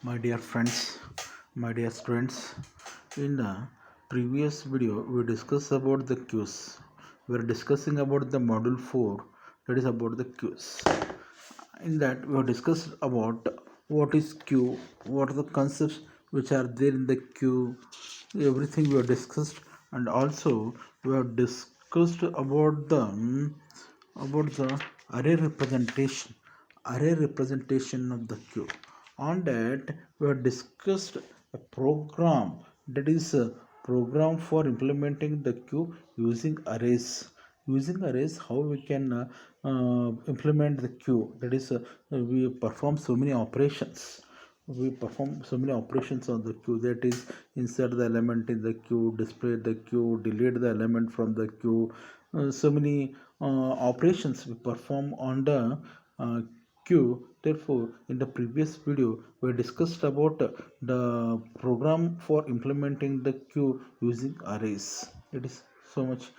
My dear friends, my dear students, in the previous video we discussed about the queues. We are discussing about the module 4, that is about the queues. In that we have discussed about what is queue, what are the concepts which are there in the queue, everything we have discussed, and also we have discussed about the array representation of the queue. On that we have discussed a program, that is a program for implementing the queue using arrays. How we can implement the queue, that is we perform so many operations. On the queue, that is insert the element in the queue, display the queue, delete the element from the queue. So many operations we perform on the queue. Therefore, in the previous video we discussed about the program for implementing the queue using arrays. It is so much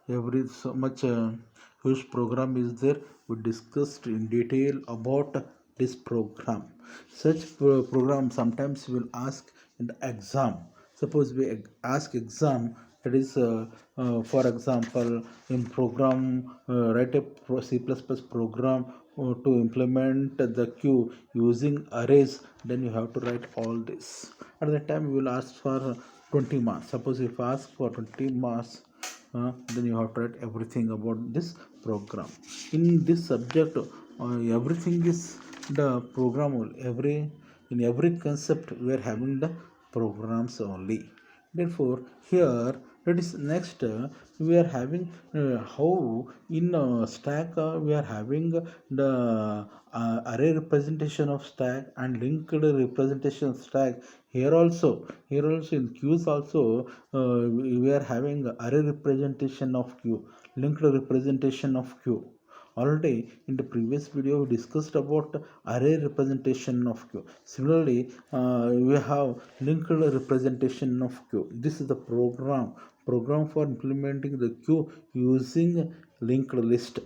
every so much huge program is there. We discussed in detail about this program. Such program sometimes will ask in the exam. Suppose we ask exam, that is for example, in program, write a C++ program to implement the queue using arrays. Then you have to write all this. At that time we will ask for 20 marks. Suppose if ask for 20 marks, then you have to write everything about this program. In this subject, everything is the programmable. In every concept we are having the programs only. Therefore, here that is next, we are having how in stack we are having the array representation of stack and linked representation of stack. Here also in queues also, we are having array representation of queue, linked representation of queue. Already in the previous video we discussed about array representation of queue. Similarly, we have linked representation of queue. This is the program for implementing the queue using linked list.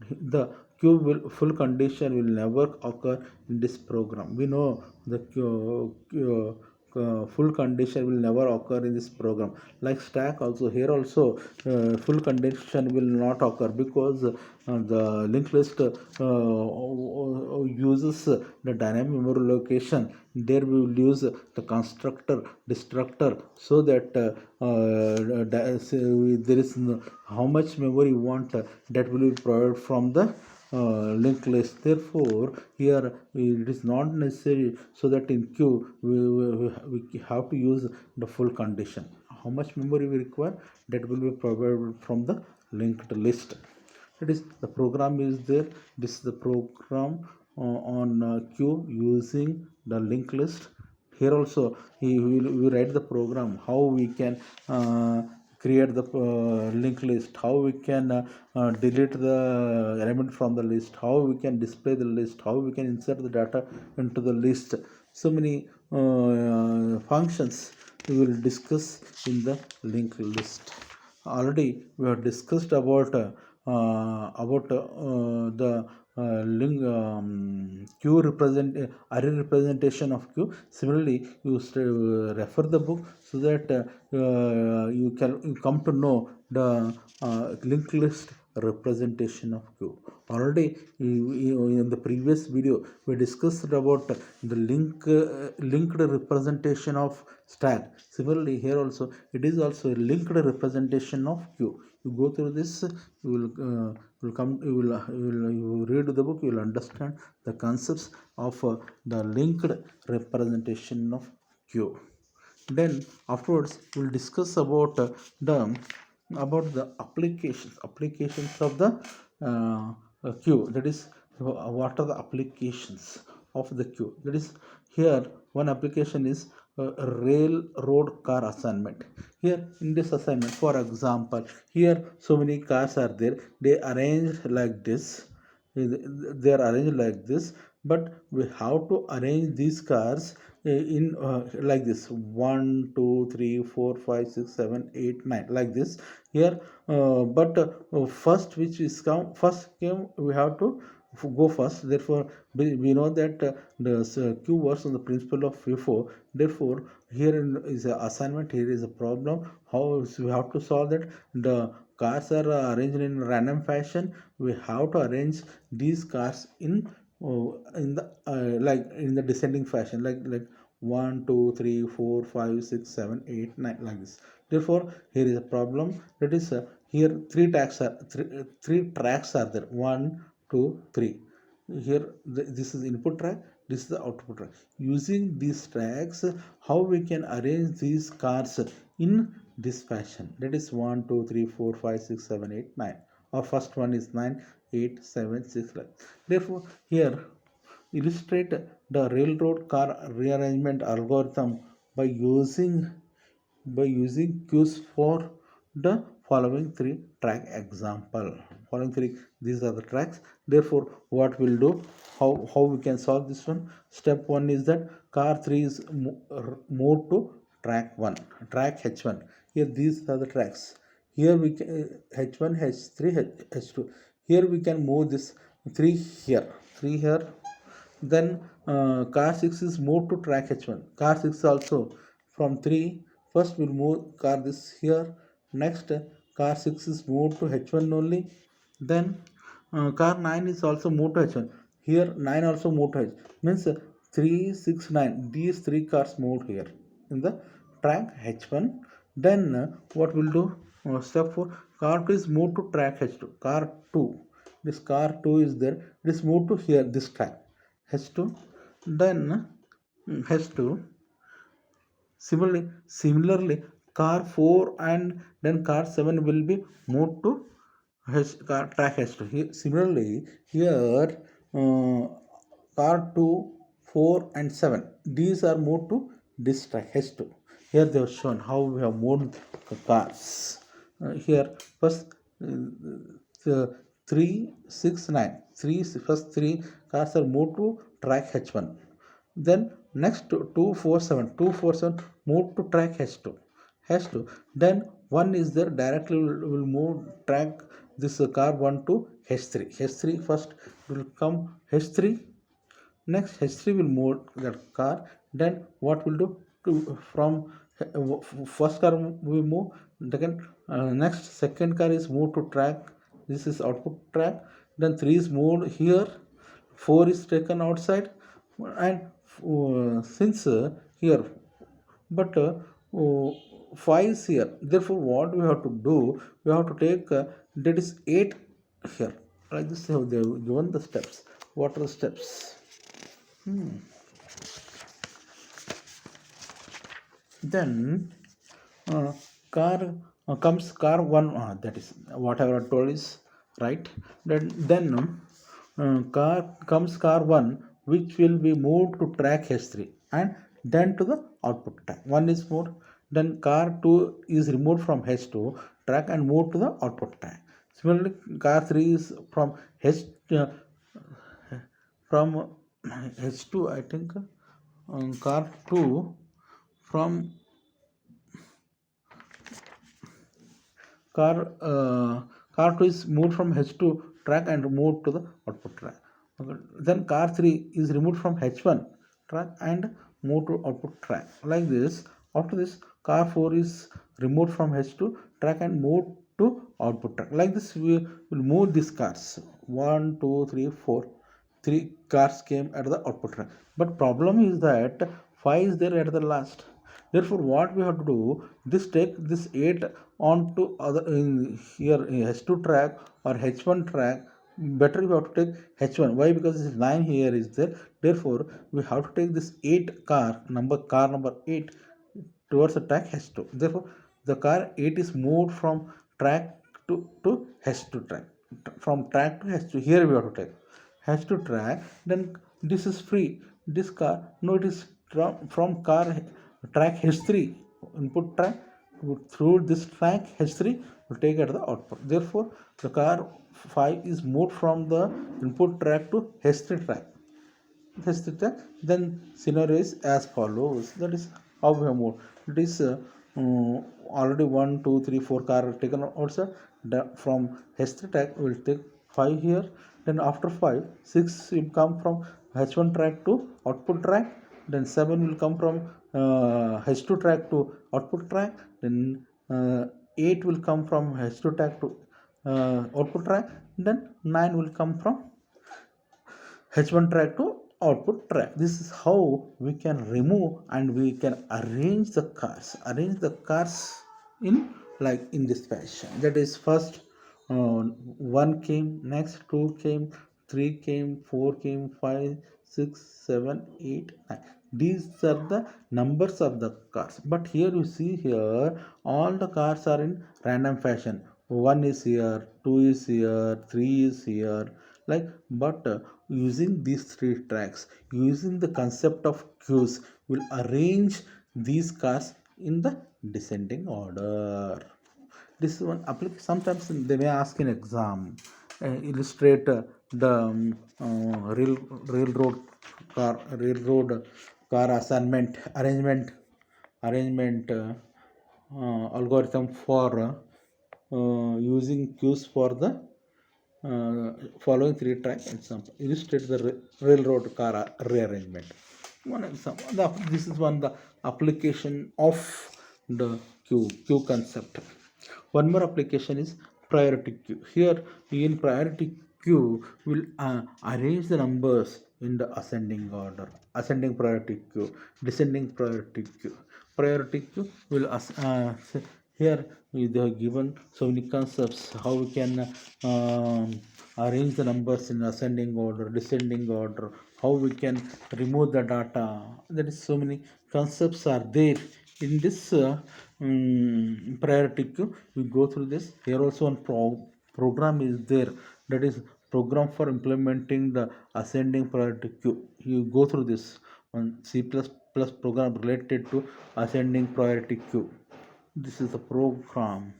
The queue full condition will never occur in this program. We know the full condition will never occur in this program. Like stack also, here also full condition will not occur, because the linked list uses the dynamic memory location. There we will use the constructor destructor, so that there is how much memory you want, that will be provided from the linked list. Therefore, here it is not necessary, so that in queue we have to use the full condition. How much memory we require, that will be provided from the linked list. It is the program is there. This is the program on queue using the linked list. Here also we write the program how we can create the linked list, how we can delete the element from the list, how we can display the list, how we can insert the data into the list. So many functions we will discuss in the linked list. Already we have discussed about the link queue array representation of queue. Similarly, you refer the book, so that you come to know the linked list representation of queue. Already in the previous video we discussed about the linked representation of stack. Similarly, here also it is also a linked representation of queue. You go through this, you read the book, you will understand the concepts of the linked representation of queue. Then afterwards we'll discuss about the applications of the queue. That is, what are the applications of the queue. That is, here one application is railroad car assignment. Here in this assignment, for example, here so many cars are there, they arranged like this. They are arranged like this, but we have to arrange these cars in like this: 1 2 3 4 5 6 7 8 9, like this. Here but first which is come first came, we have to go first. Therefore, we know that the Q works on the principle of FIFO. Therefore, here is an assignment. Here is a problem. How we have to solve that? The cars are arranged in random fashion. We have to arrange these cars in the like in the descending fashion, like 1 2 3 4 5 6 7 8 9, like this. Therefore, here is a problem. That is here three tracks are there. 1 2 3. Here this is input track, this is the output track. Using these tracks, how we can arrange these cars in this fashion? That is 1 2 3 4 5 6 7 8 9. Our first one is 9 8 7 6. Therefore, here illustrate the railroad car rearrangement algorithm by using cues for the following three track example. Following three, these are the tracks. Therefore, what we'll do, how we can solve this one? Step one is that car 3 is moved to track 1, track H1. Here these are the tracks. Here we can H1, H3, H2. Here we can move this 3 here, 3 here. Then car 6 is moved to track H1. Car 6 also from 3. First we'll move car this here. Next car 6 is moved to H1 only. Then car 9 is also moved to H1. Here 9 also moved to H. Means 3, 6, 9. These three cars moved here in the track H1. Then what we'll do? Step 4. Car 2 is moved to track H2. Car 2. This car 2 is there. It is moved to here, this track. H2. Then H2. Similarly, car 4 and then car 7 will be moved to track H2. Similarly, here car 2, 4 and 7, these are moved to this track H2. Here they have shown how we have moved the cars. Here first 3, 6, 9. First 3 cars are moved to track H1. Then next 2, 4, 7. 2, 4, 7 move to track H2. H2. Then 1 is there, directly will move track this car 1 to H3. H3 first will come H3. Next H3 will move that car. Then what will do? From first car we move. Second, next second car is moved to track. This is output track. Then 3 is moved here. 4 is taken outside. And since here, but 5 is here. Therefore, what we have to do? We have to take that is 8 here. Like this, they have given the steps. What are the steps? Then car comes car 1. That is whatever I told is right. Then car comes car 1, which will be moved to track H3 and then to the output track. 1 is moved. Then car 2 is removed from H2 track and moved to the output track. Similarly, car 3 is from from H2, I think. Car 2 from car 2 is moved from H2 track and moved to the output track. Okay. Then car 3 is removed from H1 track and moved to output track. Like this. After this, car 4 is removed from H2 track and moved to output track. Like this, we will move these cars. 1, 2, 3, 4. 3 cars came at the output track. But problem is that 5 is there at the last. Therefore, what we have to do, take this 8 onto other here H2 track or H1 track. Better we have to take H1. Why? Because this 9 here is there. Therefore, we have to take this 8 car number 8 towards the track H2. Therefore, the car 8 is moved from track to H2 track. From track to H2. Here we have to take H2 track. Then this is free. This car, no, it is from car track H3 input track through this track H3 will take at the output. Therefore, the car 5 is moved from the input track to H3 track. H3 track. Then scenario is as follows. That is how we have moved. It is already 1, 2, 3, 4 car taken outside. From H3 track we will take 5 here, then after 5 6 will come from h1 track to output track, then 7 will come from h2 track to output track, then 8 will come from h2 track to output track, then 9 will come from h1 track to output track. This is how we can remove and we can arrange the cars in like in this fashion. That is first, uh, 1 came, next 2 came, 3 came, 4 came, 5, 6, 7, 8, 9. These are the numbers of the cars, but here you see here all the cars are in random fashion. 1 is here, 2 is here, 3 is here, like. But using these three tracks, using the concept of queues, will arrange these cars in the descending order. This is one application. Sometimes they may ask in exam, illustrate the railroad railroad car assignment arrangement algorithm for using queues for the following three track example. Illustrate the railroad car rearrangement. One example. This is one the application of the queue concept. One more application is priority queue. Here in priority queue, will arrange the numbers in the ascending order. Ascending priority queue, descending priority queue. Priority queue will here we have given so many concepts how we can arrange the numbers in ascending order, descending order, how we can remove the data. There is so many concepts are there in this priority queue. We go through this. Here also one program is there, that is program for implementing the ascending priority queue. You go through this one C++ program related to ascending priority queue. This is the program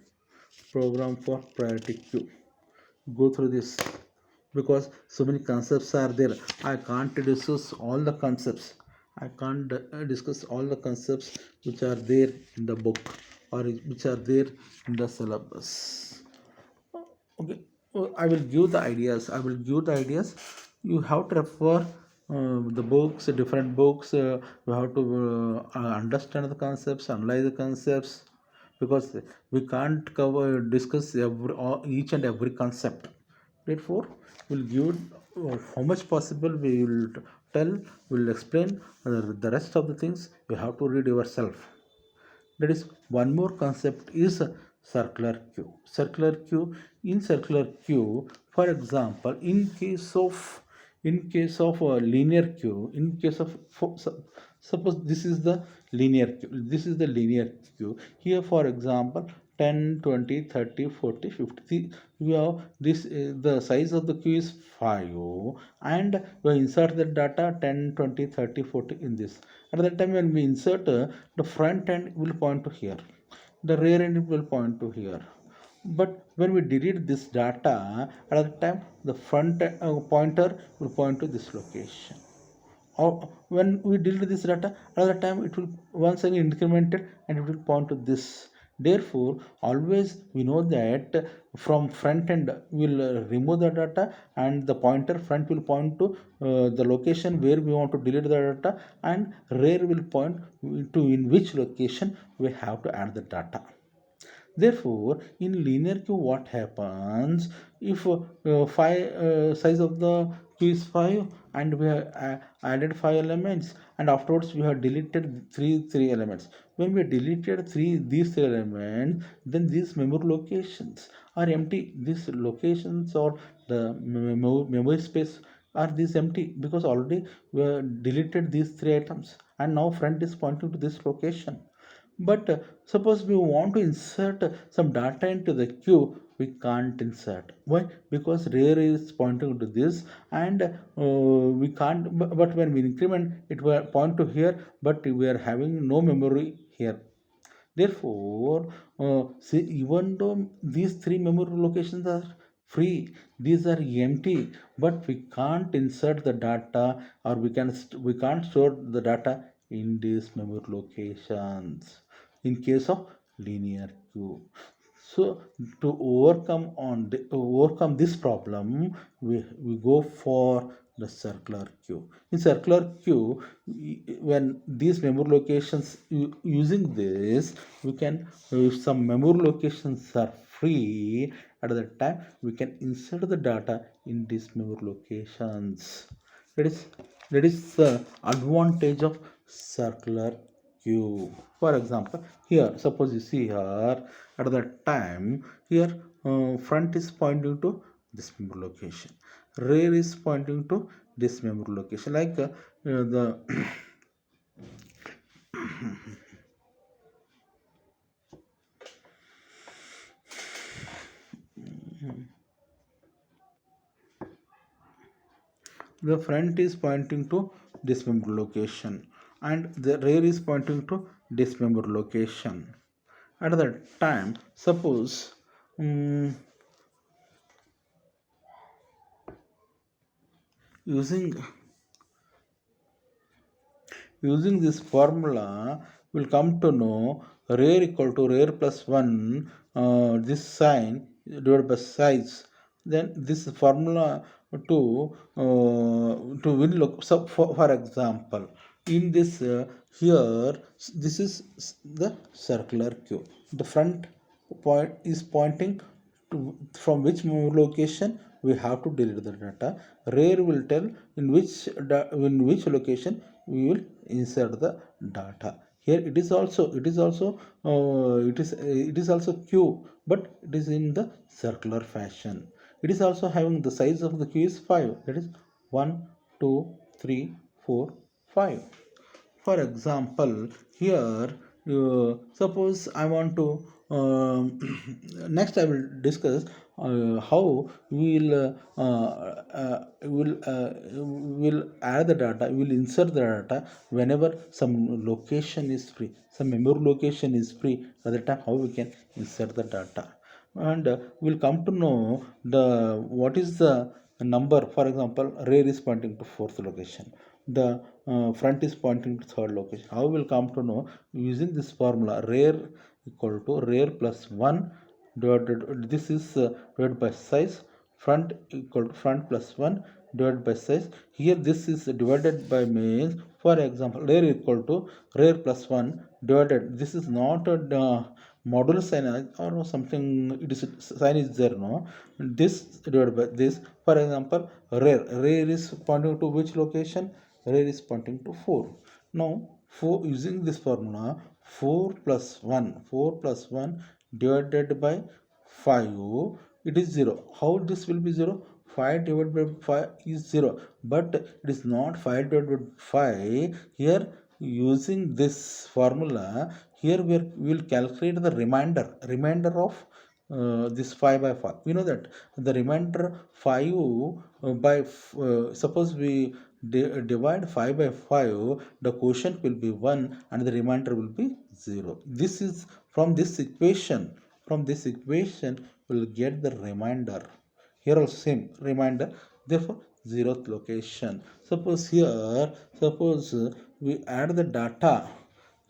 for priority queue. Go through this because so many concepts are there. I can't discuss all the concepts. I can't discuss all the concepts which are there in the book or which are there in the syllabus. Okay. I will give the ideas. You have to refer the books, different books. You have to understand the concepts, analyze the concepts, because we can't discuss each and every concept. Therefore, we'll give how much possible we will tell, we'll explain. The rest of the things you have to read yourself. That is one more concept is circular queue. Circular queue, for example, in case of a linear queue, in case of suppose this is the linear queue. Here for example 10, 20, 30, 40, 50, we have this the size of the queue is 5, and we insert the data 10, 20, 30, 40 in this. At that time when we insert, the front end will point to here, the rear end will point to here. But when we delete this data, at that time the front pointer will point to this location. Or when we delete this data, at that time it will once again incremented and it will point to this. Therefore always we know that from front end we'll remove the data, and the pointer front will point to the location where we want to delete the data, and rear will point to in which location we have to add the data. Therefore, in linear queue, what happens if five size of the queue is 5 and we have added 5 elements, and afterwards we have deleted three elements. When we deleted these three elements, then these memory locations are empty. These locations or the memory space are these empty because already we have deleted these three items, and now front is pointing to this location. But suppose we want to insert some data into the queue, we can't insert. Why? Because rear is pointing to this, and we can't. But when we increment, it will point to here, but we are having no memory here. Therefore, see, even though these three memory locations are free, these are empty, but we can't insert the data, or we can't store the data in these memory locations in case of linear queue. So to overcome this problem, we go for the circular queue. In circular queue, when these memory locations, using this, we can, if some memory locations are free at that time, we can insert the data in these memory locations. That is that is the advantage of circular queue. For example, here, suppose you see here, at that time, here, front is pointing to this memory location, rear is pointing to this memory location, like the the front is pointing to this memory location, and the rear is pointing to this memory location. At that time, suppose, um, using using this formula, we'll come to know rear equal to rear plus 1, this sign divided by size. Then this formula to win look. So for example, in this, here, this is the circular queue. The front point is pointing to from which memory location we have to delete the data. Rear will tell in which location we will insert the data. Here it is also queue, but it is in the circular fashion. It is also having the size of the queue is 5, that is 1 2 3 4 5. For example, here, suppose I want to, next I will discuss how we will add the data, we will insert the data whenever some location is free, some memory location is free. At the time, how we can insert the data, and we'll come to know the what is the number. For example, rear is pointing to fourth location, the front is pointing to third location. How will come to know? Using this formula, rear equal to rear plus 1 divided, this is divided by size, front equal to front plus 1 divided by size. Here this is divided by means, for example, rear equal to rear plus 1 divided, this is not a modular sign or something, it is sign is there, no, this divided by this. For example, rear is pointing to which location? Rear is pointing to 4. Now, using this formula, 4 plus 1 divided by 5, it is 0. How this will be 0? 5 divided by 5 is 0, but it is not 5 divided by 5. Here, using this formula, here we will calculate the remainder of this 5 by 5. We know that the remainder 5 by suppose we divide 5 by 5, the quotient will be 1 and the remainder will be 0. This is from this equation. From this equation, we'll get the remainder. Here also same remainder, therefore 0th location. Suppose we add the data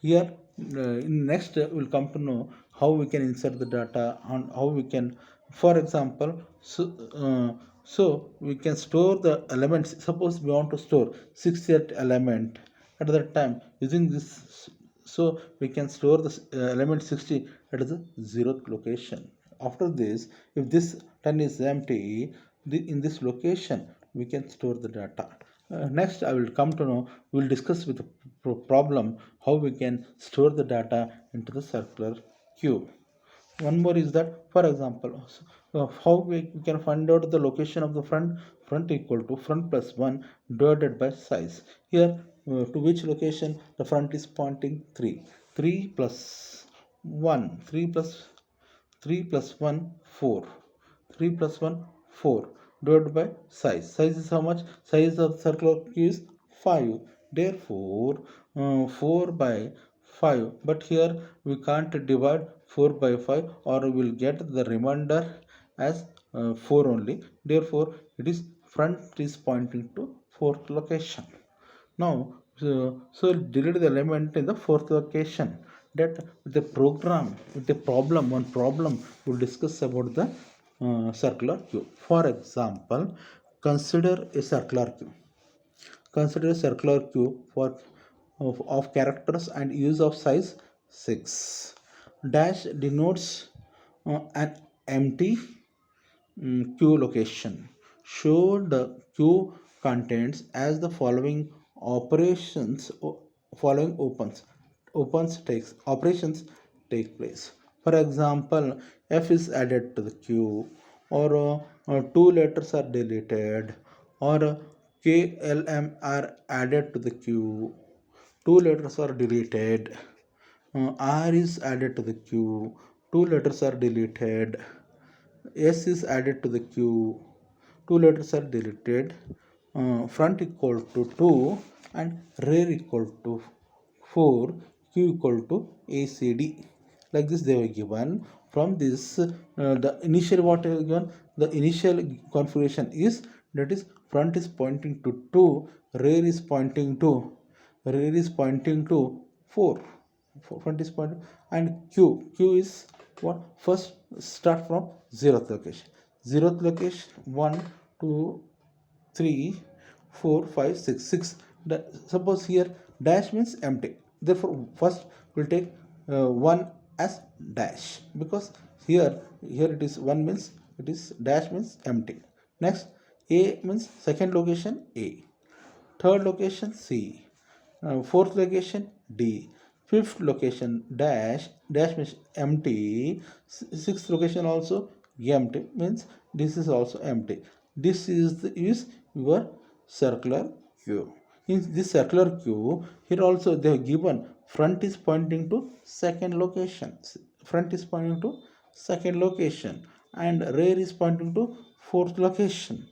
here. In next, we'll come to know how we can insert the data and how we can, for example, so we can store the elements. Suppose we want to store 68 element at that time, using this, so we can store the element 60 at the 0th location. After this, if this 10 is empty, in this location we can store the data. Next, I will come to know, we will discuss with the problem how we can store the data into the circular queue. One more is that, for example, how we can find out the location of the front equal to front plus 1 divided by size. Here, to which location the front is pointing? 3. 3 plus 1, 3 plus 1, 4. 3 plus 1, 4 divided by size. Size is how much? Size of circular queue is 5. Therefore, 4 by 5. But here we can't divide 4 by 5, or we will get the remainder as 4 only. Therefore, it is front is pointing to fourth location. Now, so delete the element in the fourth location. that with the program, with the problem, one problem, we'll discuss about the circular queue. For example, consider a circular queue. Consider a circular queue for of characters and use of size 6. Dash denotes an empty queue location. Show the queue contents as the following operations take place. For example, F is added to the queue, or two letters are deleted, or KLM are added to the queue, two letters are deleted, R is added to the queue, two letters are deleted, S is added to the queue, two letters are deleted, front equal to 2 and rear equal to 4, Q equal to ACD. Like this they were given. From this, the initial what is given, the initial configuration is, that is front is pointing to 2, rear is pointing to 4. Front is pointing, and Q is what? First start from zeroth location. Zeroth location 1, 2, 3, 4, 5, 6. 6. Suppose here dash means empty. Therefore, first we'll take 1 as dash, because here it is 1 means, it is dash means empty. Next, A means second location A, third location C, fourth location D, fifth location dash, dash means empty, sixth location also empty, means this is also empty. This is your circular queue. In this circular queue, here also they have given front is pointing to second location, front is pointing to second location, and rear is pointing to fourth location.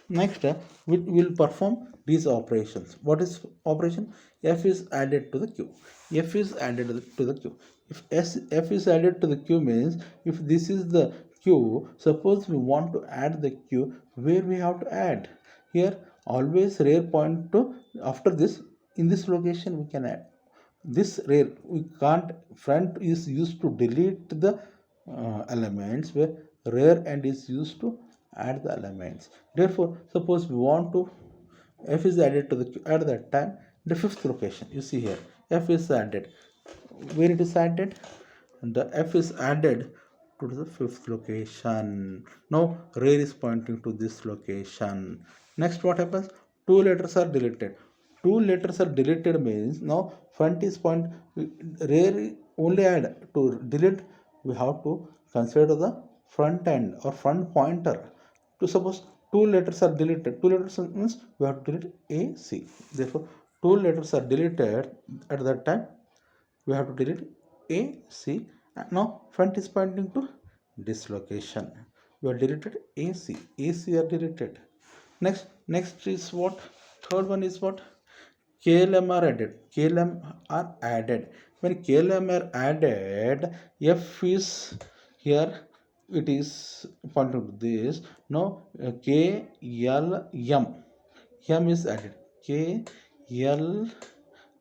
Next, we will perform these operations. What is operation? F is added to the queue. F is added to the queue. If F is added to the queue means, if this is the queue, suppose we want to add the queue, where we have to add? Here always rear point to, after this, in this location we can add. This rear we can't. Front is used to delete the elements, where rear end is used to add the elements. Therefore, suppose we want to, F is added to the queue at that time, the fifth location. You see here, F is added. Where it is added? The F is added to the fifth location. Now rear is pointing to this location. Next, what happens? Two letters are deleted. Two letters are deleted means now front is point, rear only add. To delete, we have to consider the front end or front pointer. To suppose two letters are deleted, two letters means we have to delete A, C. Therefore, two letters are deleted at that time, we have to delete A, C. Now front is pointing to this location. We have deleted A, C. A, C are deleted. Next is what? Third one is what? KLM are added. KLM are added. When KLM are added, F is here. It is pointing to this. Now K L M. M is added. K L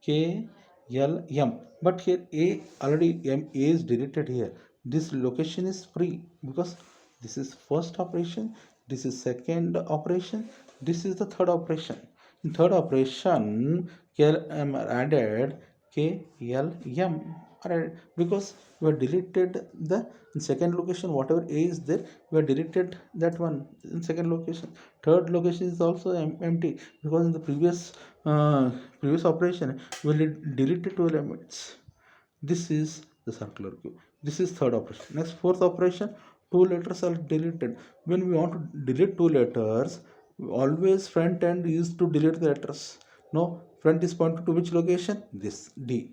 K L M. But here A already M A is deleted here. This location is free because this is first operation. This is second operation. This is the third operation. In third operation, KLM are added, KLM are added, because we have deleted the second location, whatever A is there, we have deleted that one in second location. Third location is also empty, because in the previous operation we deleted two elements. This is the circular queue. This is third operation. Next, fourth operation, two letters are deleted. When we want to delete two letters, always front end is to delete the letters. No, front is pointed to which location? This D.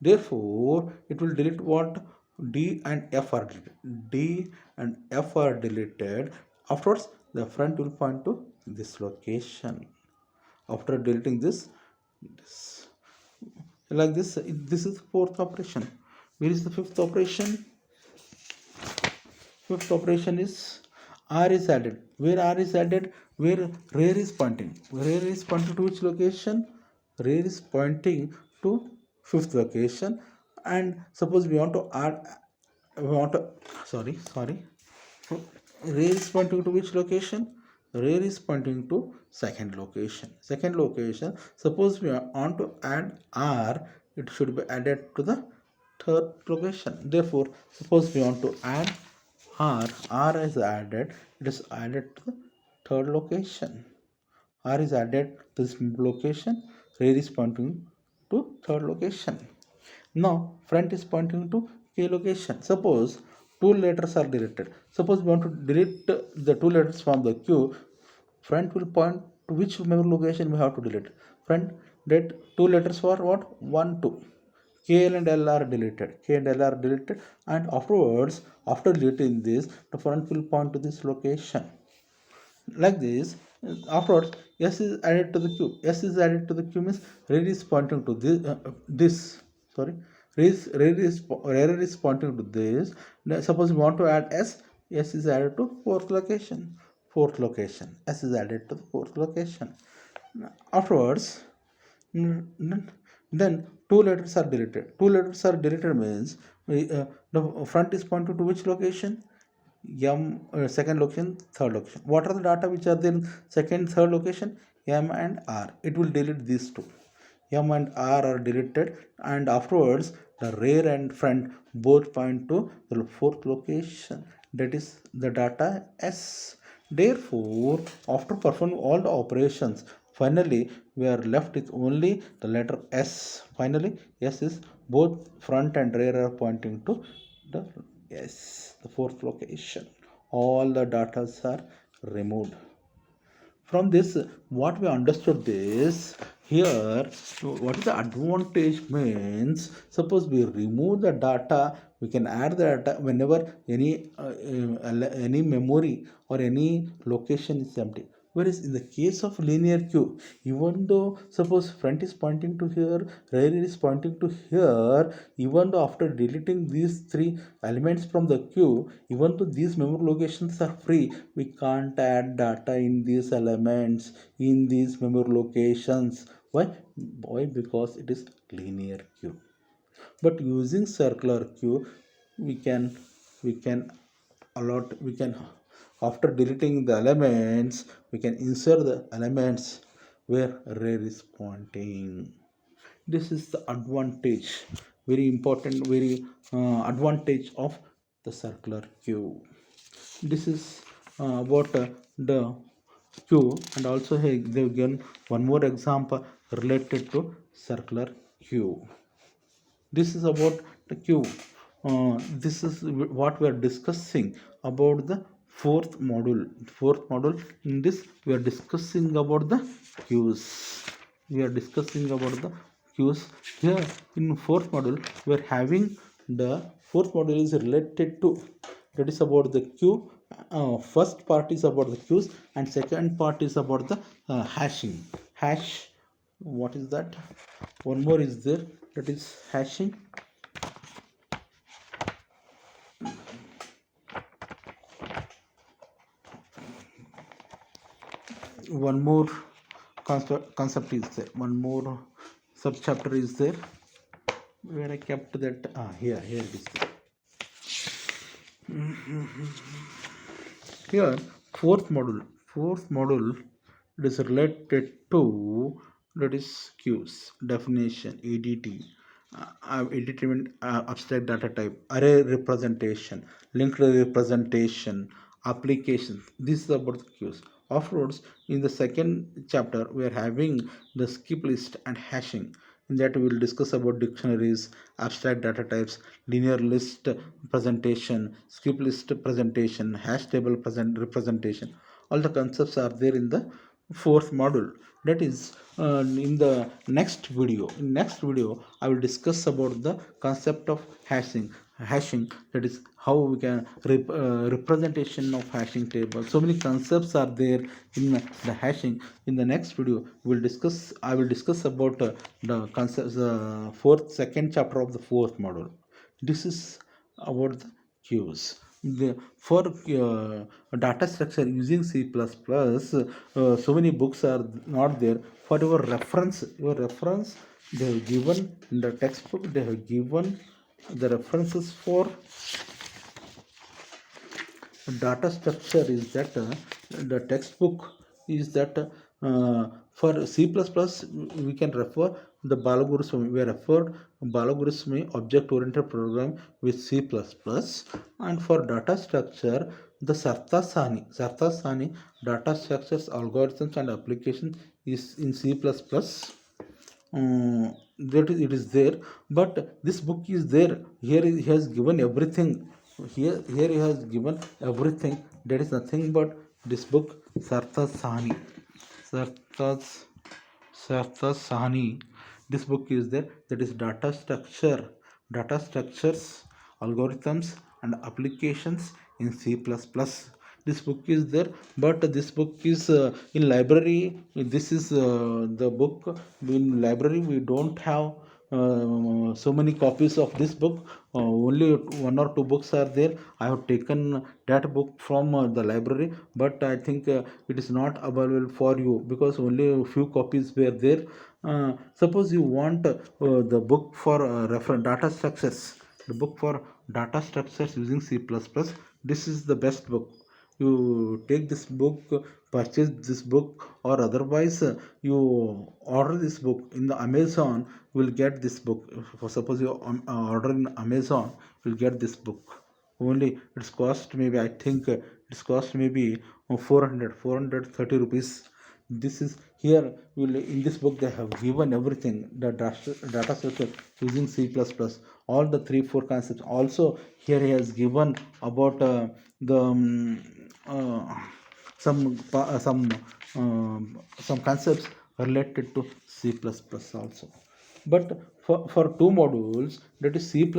Therefore, it will delete what? D and F are deleted. D and F are deleted. Afterwards, the front will point to this location. After deleting this, like this, this is fourth operation. Where is the fifth operation? Fifth operation is R is added. Where R is added? Where rear is pointing. Rear is pointing to which location? Rear is pointing to fifth location. And suppose we want to add, we want to, sorry, ray is pointing to which location? Ray is pointing to second location. Suppose we want to add r, it should be added to the third location. Therefore, suppose we want to add r is added, it is added to the third location. R is added to this location, rear is pointing to third location. Now front is pointing to K location. Suppose two letters are deleted. Suppose we want to delete the two letters from the queue, front will point to which memory location we have to delete. Front, that two letters for what? 1, 2. K and L are deleted. K and L are deleted, and afterwards, after deleting this, the front will point to this location. Like this, afterwards, S is added to the queue. S is added to the queue means rear is pointing to this, sorry, rear is pointing to this. Now, suppose we want to add S is added to fourth location, S is added to the fourth location. Afterwards, then two letters are deleted means the front is pointing to which location? Second location, third location. What are the data which are there in second, third location? M and R. It will delete these two. M and R are deleted, and afterwards the rear and front both point to the fourth location. That is the data S. Therefore, after performing all the operations, finally we are left with only the letter S. Finally, S is both front and rear are pointing to the S, the fourth location. All the data are removed. From this, what we understood is here, what is the advantage means? Suppose we remove the data, we can add the data whenever any memory or any location is empty. Whereas in the case of linear queue, even though suppose front is pointing to here, rear is pointing to here, even though after deleting these three elements from the queue, even though these memory locations are free, we can't add data in these elements, in these memory locations. Why? Because it is linear queue. But using circular queue, we can we can, after deleting the elements, we can insert the elements where rear is pointing. This is the advantage, very important, very advantage of the circular queue. This is about the queue, and also hey, they've given one more example related to circular queue. This is about the queue. This is what we are discussing about the fourth module. In this we are discussing about the queues. Here in fourth module we are having the fourth module is related to, that is about the queue. First part is about the queues, and second part is about the hashing. What is that? One more is there, that is hashing. One more concept is there, one more subchapter is there, where I kept that. Here it is there. Here fourth module it is related to, that is queues, definition, ADT, determined abstract data type, array representation, linked representation, applications. This is about the queues. Afterwards, in the second chapter, we are having the skip list and hashing. In that, we will discuss about dictionaries, abstract data types, linear list presentation, skip list presentation, hash table representation. All the concepts are there in the fourth module. That is in the next video. In next video, I will discuss about the concept of hashing, that is how we can representation of hashing table. So many concepts are there in the hashing. In the next video I will discuss about the concepts, second chapter of the fourth module. This is about the queues. For data structure using C++, so many books are not there. For your reference, they have given in the textbook, they have given the references for data structure is that the textbook is that for C++ we can refer the Balaguruswamy. We referred Balaguruswamy object-oriented program with C++, and for data structure the Sartasani data structures, algorithms and applications is in C++. That is, it is there, but this book is there here. He has given everything. Here he has given everything. There is nothing but this book, Sartas Sahani. This book is there. That is data structures, algorithms, and applications in C++. This book is there, but this book is in library. This is the book in library. We don't have so many copies of this book. Only one or two books are there. I have taken that book from the library, but I think it is not available for you because only a few copies were there. Suppose you want the book for reference data structures, the book for data structures using C++. This is the best book. You take this book, purchase this book, or otherwise you order this book in the Amazon. Will get this book. For suppose you order in Amazon, you'll get this book. Only it's cost maybe, I think it's cost maybe 430 rupees. This is here. Will in this book they have given everything, the data structure using C++, all the 3 4 concepts. Also here he has given about the uh, some some concepts related to C++ also. But for two modules, that is C++,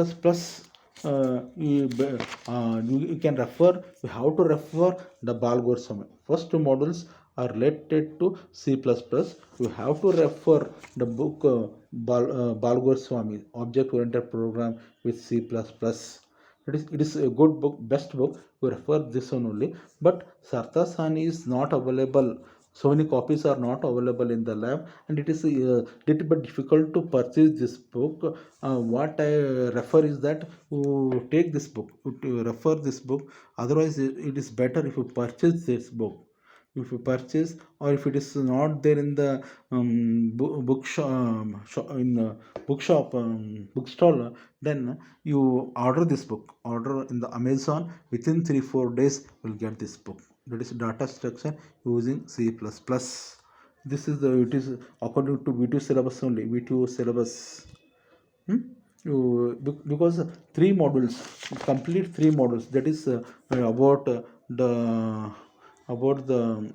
you can refer, you have to refer the Balaguruswamy. First two modules are related to C++. You have to refer the book Balaguruswamy, Object Oriented Program with C++. It is a good book, best book. We refer this one only. But Sartasani is not available. So many copies are not available in the lab, and it is a little bit difficult to purchase this book. What I refer is that you take this book, you refer this book. Otherwise, it is better if you purchase this book. If you purchase, or if it is not there in the bookshop, bookstall, then you order this book. Order in the Amazon. Within 3 4 days, you will get this book. That is data structure using C++. This is the, it is according to V2 syllabus only. V2 syllabus. Because three modules, complete three modules. That is about the about the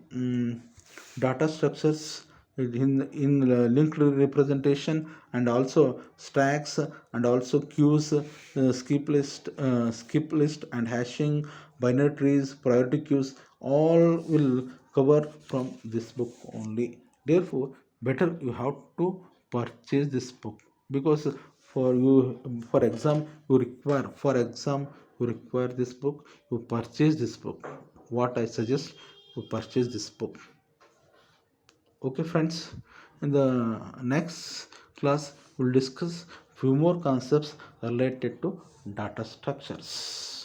data structures in linked representation, and also stacks, and also queues, skip list and hashing, binary trees, priority queues, all will cover from this book only. Therefore, better you have to purchase this book, because for you, for exam you require, this book. You purchase this book. What I suggest, you purchase this book. Okay friends, in the next class we'll discuss few more concepts related to data structures.